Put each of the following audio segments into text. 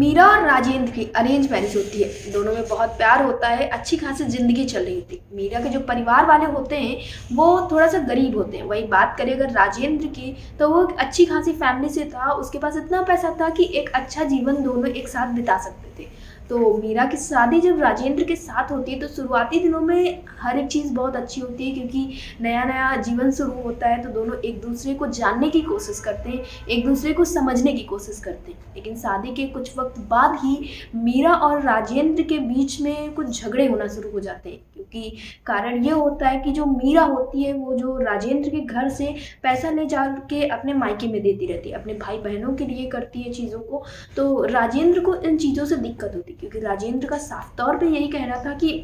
मीरा और राजेंद्र की arrange marriage होती है। दोनों में बहुत प्यार होता है, अच्छी खासी ज़िंदगी चल रही होती है। मीरा के जो परिवार वाले होते हैं वो थोड़ा-सा गरीब होते हैं। वहीं बात करें अगर राजेंद्र की, तो वो एक अच्छी खासी फैमिली से था, उसके पास इतना पैसा था कि एक अच्छा जीवन दोनों एक साथ बिता सकते थे। तो मीरा की शादी जब राजेंद्र के साथ होती है तो शुरुआती दिनों में हर एक चीज़ बहुत अच्छी होती है, क्योंकि नया-नया जीवन शुरू होता है तो दोनों एक-दूसरे को जानने की कोशिश करते हैं, एक-दूसरे को समझने की कोशिश करते हैं। लेकिन शादी के कुछ वक़्त बाद ही मीरा और राजेंद्र के बीच में कुछ झगड़े होना शुरू हो जाते हैं, क्योंकि कारण ये होता है कि जो मीरा होती है वो जो राजेंद्र के घर से पैसा ले जा के अपने मायके में देती रहती है, अपने भाई-बहनों के लिए करती है चीज़ों को। तो राजेंद्र को इन चीज़ों से दिक्कत होती है, क्योंकि राजेंद्र का साफ तौर पे यही कहना था कि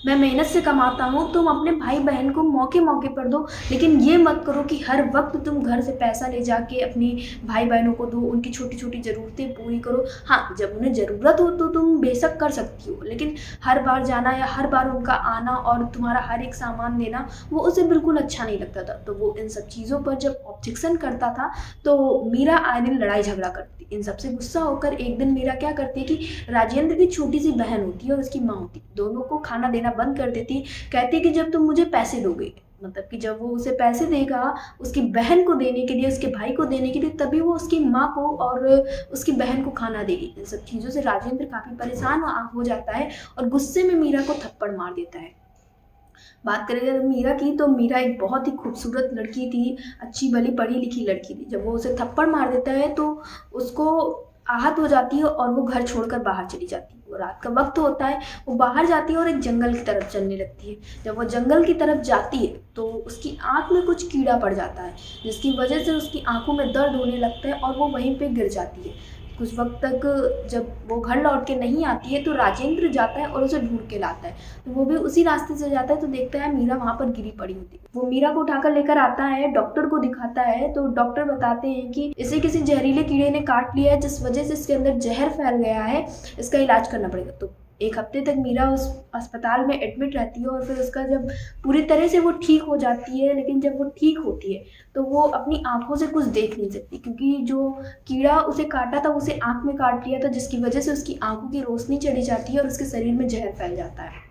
मैं मेहनत से कमाता हूँ, तुम अपने भाई-बहन को मौके-मौके पर दो, लेकिन ये मत करो कि हर वक़्त तुम घर से पैसा ले जाके अपनी भाई-बहनों को दो, उनकी छोटी-छोटी ज़रूरतें पूरी करो। हाँ, जब उन्हें ज़रूरत हो तो तुम बेशक कर सकती हो, लेकिन हर बार जाना या हर बार उनका आना और तुम्हारा हर एक सामान देना, वो उसे बिल्कुल अच्छा नहीं लगता था। तो वो इन सब चीज़ों पर जब ऑब्जेक्शन करता था, तो मीरा आए दिन लड़ाई-झगड़ा करती। इन सब से गुस्सा होकर एक दिन मीरा क्या करती है कि राजेंद्र की छोटी-सी बहन होती है और उसकी माँ होती है, दोनों को खाना देना बंद कर देती। कहती है कि जब तुम मुझे पैसे दोगे, मतलब कि जब वो उसे पैसे देगा उसकी बहन को देने के लिए, उसके भाई को देने के लिए, तभी वो उसकी माँ को और उसकी बहन को खाना देगी। इन सब चीज़ों से राजेंद्र काफ़ी परेशान हो जाता है और गुस्से में मीरा को थप्पड़ मार देता है। बात करें अगर मीरा की, तो मीरा एक बहुत ही खूबसूरत लड़की थी, अच्छी भली पढ़ी लिखी लड़की थी। जब वो उसे थप्पड़ मार देता है तो उसको आहत हो जाती है और वो घर छोड़कर बाहर चली जाती है। वो रात का वक़्त होता है, वो बाहर जाती है और एक जंगल की तरफ चलने लगती है। जब वो जंगल की तरफ जाती है तो उसकी आँख में कुछ कीड़ा पड़ जाता है, जिसकी वजह से उसकी आँखों में दर्द होने लगता है और वो वहीं पे गिर जाती है। कुछ वक़्त तक जब वो घर लौट के नहीं आती है तो राजेंद्र जाता है और उसे ढूँढ के लाता है। तो वो भी उसी रास्ते से जाता है तो देखता है मीरा वहाँ पर गिरी पड़ी होती है। वो मीरा को उठाकर लेकर आता है, डॉक्टर को दिखाता है, तो डॉक्टर बताते हैं कि इसे किसी जहरीले कीड़े ने काट लिया है, जिस वजह से इसके अंदर ज़हर फैल गया है, इसका इलाज करना पड़ेगा। तो 1 हफ्ते तक मीरा उस अस्पताल में एडमिट रहती है और फिर उसका जब पूरी तरह से वो ठीक हो जाती है, लेकिन जब वो ठीक होती है तो वो अपनी आँखों से कुछ देख नहीं सकती, क्योंकि जो कीड़ा उसे काटा था उसे आँख में काट लिया था, जिसकी वजह से उसकी आँखों की रोशनी चली जाती है और उसके शरीर में ज़हर फैल जाता है।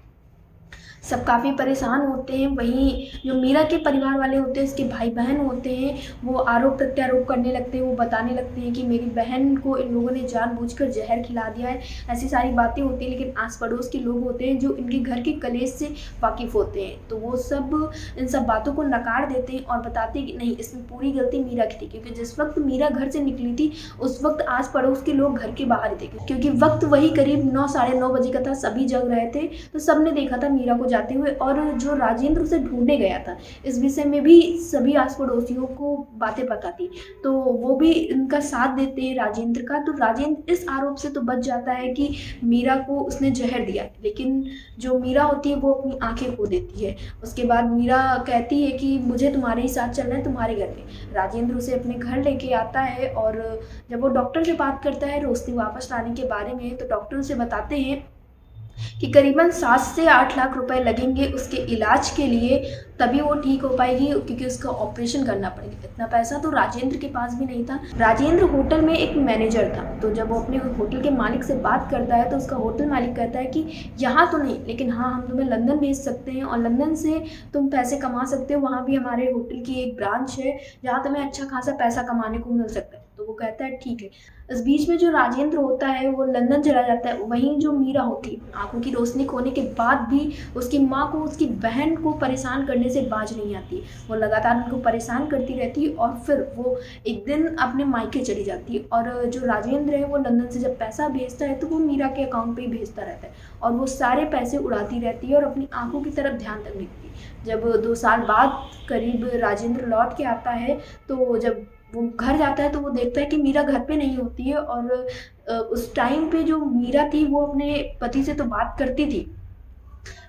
सब काफ़ी परेशान होते हैं। वहीं जो मीरा के परिवार वाले होते हैं, उसके भाई-बहन होते हैं, वो आरोप-प्रत्यारोप करने लगते हैं। वो बताने लगते हैं कि मेरी बहन को इन लोगों ने जानबूझकर ज़हर खिला दिया है। ऐसी सारी बातें होती हैं, लेकिन आस-पड़ोस के लोग होते हैं जो इनके घर के कलेश से वाकिफ़ होते हैं। तो वो सब इन सब बातों को नकार देते हैं और बताते हैं कि नहीं, इसमें पूरी गलती मीरा की थी, क्योंकि जिस वक़्त मीरा घर से निकली थी, उस वक़्त आस-पड़ोस के लोग घर के बाहर ही थे, क्योंकि वक़्त वही करीब 9 साढ़े 9 बजे का था, सभी जग रहे थे। तो सबने देखा था मीरा को जाते हुए, और जो राजेंद्र उसे ढूँढने गया था, इस विषय में भी सभी आस-पड़ोसियों को बातें पता थी। तो वो भी इनका साथ देते हैं राजेंद्र का। तो राजेंद्र इस आरोप से तो बच जाता है कि मीरा को उसने ज़हर दिया, लेकिन जो मीरा होती है वो अपनी आँखें खो देती है। उसके बाद मीरा कहती है कि मुझे तुम्हारे ही साथ चलना है, तुम्हारे घर में। राजेंद्र उसे अपने घर लेके आता है और जब वो डॉक्टर से बात करता है रोशनी वापस लाने के बारे में, तो डॉक्टर उसे बताते हैं कि करीबन 7 से 8 लाख रुपए लगेंगे उसके इलाज के लिए, तभी वो ठीक हो पाएगी, क्योंकि उसका ऑपरेशन करना पड़ेगा। इतना पैसा तो राजेंद्र के पास भी नहीं था। राजेंद्र होटल में एक मैनेजर था, तो जब वो अपने होटल के मालिक से बात करता है तो उसका होटल मालिक कहता है कि यहाँ तो नहीं, लेकिन हाँ, हम तुम्हें लंदन भेज सकते हैं और लंदन से तुम पैसे कमा सकते हो। वहाँ भी हमारे होटल की एक ब्रांच है जहाँ तुम्हें अच्छा खासा पैसा कमाने को मिल सकता है। तो वो कहता है ठीक है। इस बीच में जो राजेंद्र होता है वो लंदन चला जाता है। वहीं जो मीरा होती है, आँखों की रोशनी खोने के बाद भी उसकी माँ को, उसकी बहन को परेशान करने से बाज नहीं आती। वो लगातार उनको परेशान करती रहती है और फिर वो एक दिन अपने मायके चली जाती है। और जो राजेंद्र है वो लंदन से जब पैसा भेजता है तो वो मीरा के अकाउंट पे ही भेजता रहता है और वो सारे पैसे उड़ाती रहती है और अपनी आँखों की तरफ ध्यान तक नहीं देती। जब 2 साल बाद करीब राजेंद्र लौट के आता है, तो जब वो घर जाता है तो वो देखता है कि मीरा घर पे नहीं होती है। और उस टाइम पे जो मीरा थी वो अपने पति से तो बात करती थी,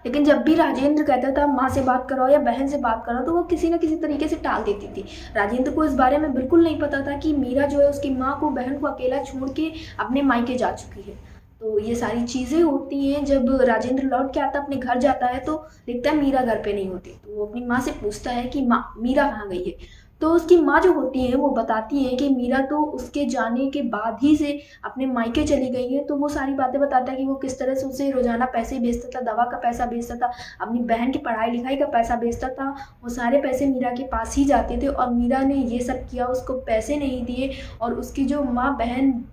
लेकिन जब भी राजेंद्र कहता था माँ से बात कराओ या बहन से बात कराओ, तो वो किसी न किसी तरीके से टाल देती थी। राजेंद्र को इस बारे में बिल्कुल नहीं पता था कि मीरा जो है उसकी माँ को, बहन को अकेला छोड़ के अपने मायके जा चुकी है। तो ये सारी चीज़ें होती हैं। जब राजेंद्र लौट के आता, अपने घर जाता है, तो देखता है मीरा घर पे नहीं होती। तो वो अपनी माँ से पूछता है कि माँ, मीरा कहाँ गई है? तो उसकी माँ जो होती है वो बताती है कि मीरा तो उसके जाने के बाद ही से अपने मायके चली गई है। तो वो सारी बातें बताता है कि वो किस तरह से उसे रोज़ाना पैसे भेजता था, दवा का पैसा भेजता था, अपनी बहन की पढ़ाई लिखाई का पैसा भेजता था। वो सारे पैसे मीरा के पास ही जाते थे और मीरा ने ये सब किया, उसको पैसे नहीं दिए और उसकी जो माँ बहन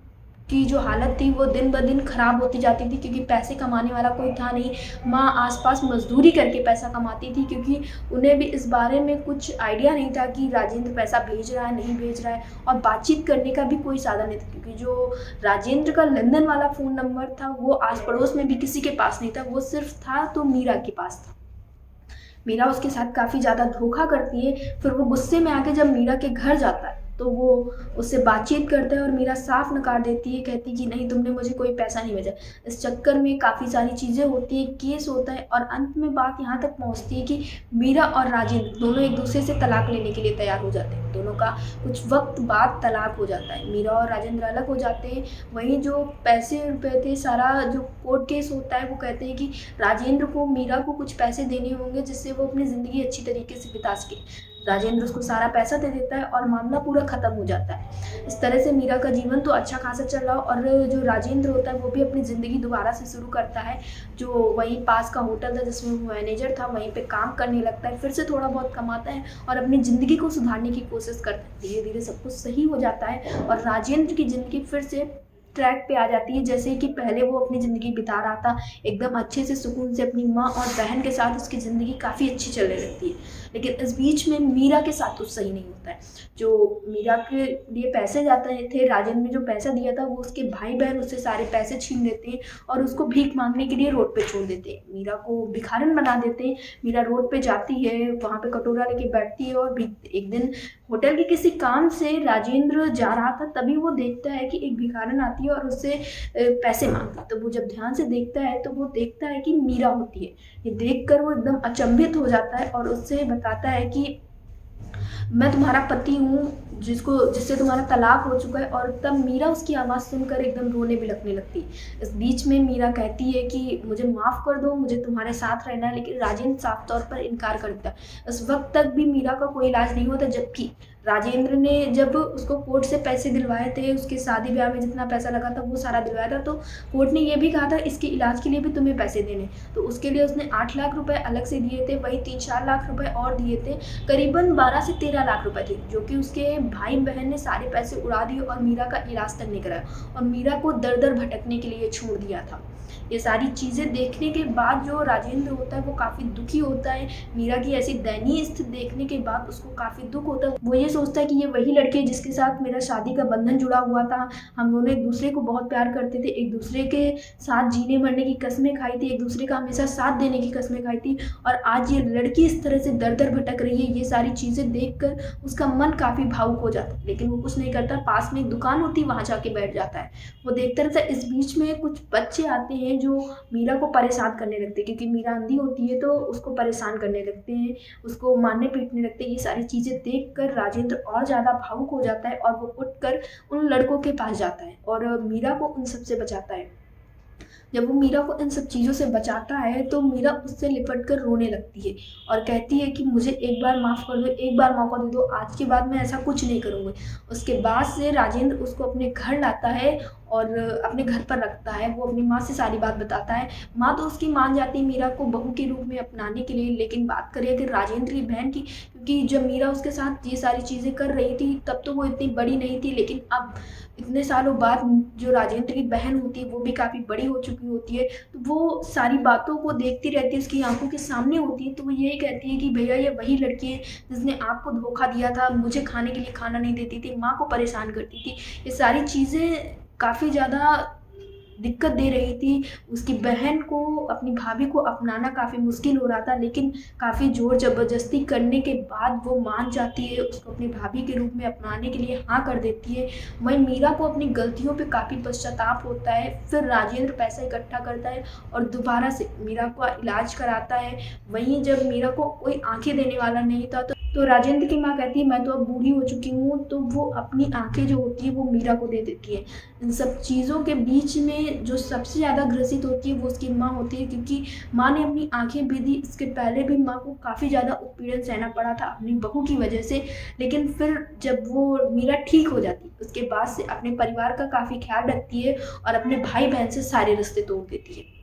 की जो हालत थी वो दिन ब दिन ख़राब होती जाती थी, क्योंकि पैसे कमाने वाला कोई था नहीं। माँ आसपास मजदूरी करके पैसा कमाती थी, क्योंकि उन्हें भी इस बारे में कुछ आइडिया नहीं था कि राजेंद्र पैसा भेज रहा है नहीं भेज रहा है, और बातचीत करने का भी कोई साधन नहीं था, क्योंकि जो राजेंद्र का लंदन वाला फ़ोन नंबर था वो आस पड़ोस में भी किसी के पास नहीं था, वो सिर्फ था तो मीरा के पास था। मीरा उसके साथ काफ़ी ज़्यादा धोखा करती है। फिर वो गुस्से में आके जब मीरा के घर जाता है तो वो उससे बातचीत करता है और मीरा साफ नकार देती है, कहती कि नहीं, तुमने मुझे कोई पैसा नहीं भेजा। इस चक्कर में काफ़ी सारी चीज़ें होती है, केस होता है और अंत में बात यहाँ तक पहुँचती है कि मीरा और राजेंद्र दोनों एक दूसरे से तलाक लेने के लिए तैयार हो जाते हैं। दोनों का कुछ वक्त बाद तलाक हो जाता है, मीरा और राजेंद्र अलग हो जाते हैं। वहीं जो पैसे रुपए थे, सारा जो कोर्ट केस होता है, वो कहते हैं कि राजेंद्र को मीरा को कुछ पैसे देने होंगे जिससे वो अपनी ज़िंदगी अच्छी तरीके से बिता सके। राजेंद्र उसको सारा पैसा दे देता है और मामला पूरा ख़त्म हो जाता है। इस तरह से मीरा का जीवन तो अच्छा खासा चल रहा और जो राजेंद्र होता है वो भी अपनी ज़िंदगी दोबारा से शुरू करता है। जो वहीं पास का होटल था जिसमें वो मैनेजर था, वहीं पे काम करने लगता है, फिर से थोड़ा बहुत कमाता है और अपनी ज़िंदगी को सुधारने की कोशिश करता है। धीरे धीरे सब कुछ सही हो जाता है और राजेंद्र की ज़िंदगी फिर से ट्रैक पे आ जाती है, जैसे कि पहले वो अपनी ज़िंदगी बिता रहा था एकदम अच्छे से, सुकून से अपनी माँ और बहन के साथ। उसकी ज़िंदगी काफ़ी अच्छी चलने लगती है। लेकिन इस बीच में मीरा के साथ तो सही नहीं होता है। जो मीरा के लिए पैसे जाते थे, राजेंद्र ने जो पैसा दिया था वो उसके भाई बहन उससे सारे पैसे छीन लेते हैं और उसको भीख मांगने के लिए रोड पे छोड़ देते हैं। मीरा को भिखारन बना देते हैं। मीरा रोड पे जाती है, वहाँ पे कटोरा लेके बैठती है और एक दिन होटल के किसी काम से राजेंद्र जा रहा था, तभी वो देखता है कि एक भिखारन आती है और उससे पैसे मांगती है। तो वो जब ध्यान से देखता है तो वो देखता है कि मीरा होती है। ये देखकर वो एकदम अचंभित हो जाता है और उससे बताता है कि मैं तुम्हारा पति हूँ जिससे तुम्हारा तलाक हो चुका है। और तब मीरा उसकी आवाज़ सुनकर एकदम रोने भी लगने लगती है। इस बीच में मीरा कहती है कि मुझे माफ़ कर दो, मुझे तुम्हारे साथ रहना है, लेकिन राजेंद्र साफ तौर पर इनकार कर देता है। इस वक्त तक भी मीरा का कोई इलाज नहीं होता, जबकि राजेंद्र ने जब उसको कोर्ट से पैसे दिलवाए थे, उसके शादी ब्याह में जितना पैसा लगा था वो सारा दिलवाया था, तो कोर्ट ने ये भी कहा था इसके इलाज के लिए भी तुम्हें पैसे देने। तो उसके लिए उसने 8 लाख रुपए अलग से दिए थे, वही 3-4 लाख रुपए और दिए थे, करीबन 12 से 13 लाख रुपए थे, जो कि उसके भाई बहन ने सारे पैसे उड़ा दिए और मीरा का इलाज तक नहीं कराया और मीरा को दर दर भटकने के लिए छोड़ दिया था। ये सारी चीज़ें देखने के बाद जो राजेंद्र होता है वो काफ़ी दुखी होता है। मीरा की ऐसी दयनीय स्थिति देखने के बाद उसको काफ़ी दुख होता है। वो ये सोचता है कि ये वही लड़की है जिसके साथ मेरा शादी का बंधन जुड़ा हुआ था। हम दोनों एक दूसरे को बहुत प्यार करते थे, एक दूसरे के साथ जीने मरने की कस्में खाई थी, एक दूसरे का हमेशा साथ देने की कस्में खाई थी, और आज ये लड़की इस तरह से दर दर भटक रही है। ये सारी चीज़ें देख कर उसका मन काफ़ी भावुक हो जाता है, लेकिन वो कुछ नहीं करता। पास में एक दुकान होती है, वहाँ जाके बैठ जाता है, वो देखता रहता है। इस बीच में कुछ बच्चे आते हैं जो मीरा को परेशान करने लगते हैं, क्योंकि मीरा अंधी होती है तो उसको परेशान करने लगते हैं, उसको मारने पीटने लगते हैं। ये सारी चीज़ें देखकर राजेंद्र और ज़्यादा भावुक हो जाता है और वो उठकर उन लड़कों के पास जाता है और मीरा को उन सब से बचाता है। जब वो मीरा को इन सब चीज़ों से बचाता है तो मीरा उससे लिपट कर रोने लगती है और कहती है कि मुझे एक बार माफ़ कर दो, एक बार मौका दे दो, आज के बाद मैं ऐसा कुछ नहीं करूँगी। उसके बाद से राजेंद्र उसको अपने घर लाता है और अपने घर पर रखता है। वो अपनी माँ से सारी बात बताता है। माँ तो उसकी मान जाती है मीरा को बहू के रूप में अपनाने के लिए, लेकिन बात करें अगर राजेंद्र की बहन की, क्योंकि जब मीरा उसके साथ ये सारी चीज़ें कर रही थी तब तो वो इतनी बड़ी नहीं थी, लेकिन अब इतने सालों बाद जो राजेंद्र की बहन होती है वो भी काफ़ी बड़ी हो चुकी होती है, तो वो सारी बातों को देखती रहती है, उसकी आंखों के सामने होती है। तो वो यही कहती है कि भैया ये वही लड़की है जिसने आपको धोखा दिया था, मुझे खाने के लिए खाना नहीं देती थी, माँ को परेशान करती थी। ये सारी चीज़ें काफ़ी ज़्यादा दिक्कत दे रही थी। उसकी बहन को, अपनी भाभी को अपनाना काफ़ी मुश्किल हो रहा था, लेकिन काफ़ी ज़ोर ज़बरदस्ती करने के बाद वो मान जाती है, उसको अपनी भाभी के रूप में अपनाने के लिए हाँ कर देती है। वहीं मीरा को अपनी गलतियों पे काफ़ी पश्चाताप होता है। फिर राजेंद्र पैसा इकट्ठा करता है और दोबारा से मीरा का इलाज कराता है। वहीं जब मीरा को कोई आंखें देने वाला नहीं था तो तो राजेंद्र की माँ कहती है मैं तो अब बूढ़ी हो चुकी हूँ, तो वो अपनी आंखें जो होती है वो मीरा को दे देती है। इन सब चीज़ों के बीच में जो सबसे ज़्यादा ग्रसित होती है वो उसकी माँ होती है, क्योंकि माँ ने अपनी आंखें भी दी। इसके पहले भी माँ को काफ़ी ज़्यादा उत्पीड़न सहना पड़ा था अपनी बहू की वजह से, लेकिन फिर जब वो मीरा ठीक हो जाती उसके बाद से अपने परिवार का काफ़ी ख्याल रखती है और अपने भाई बहन से सारे रिश्ते तोड़ देती है।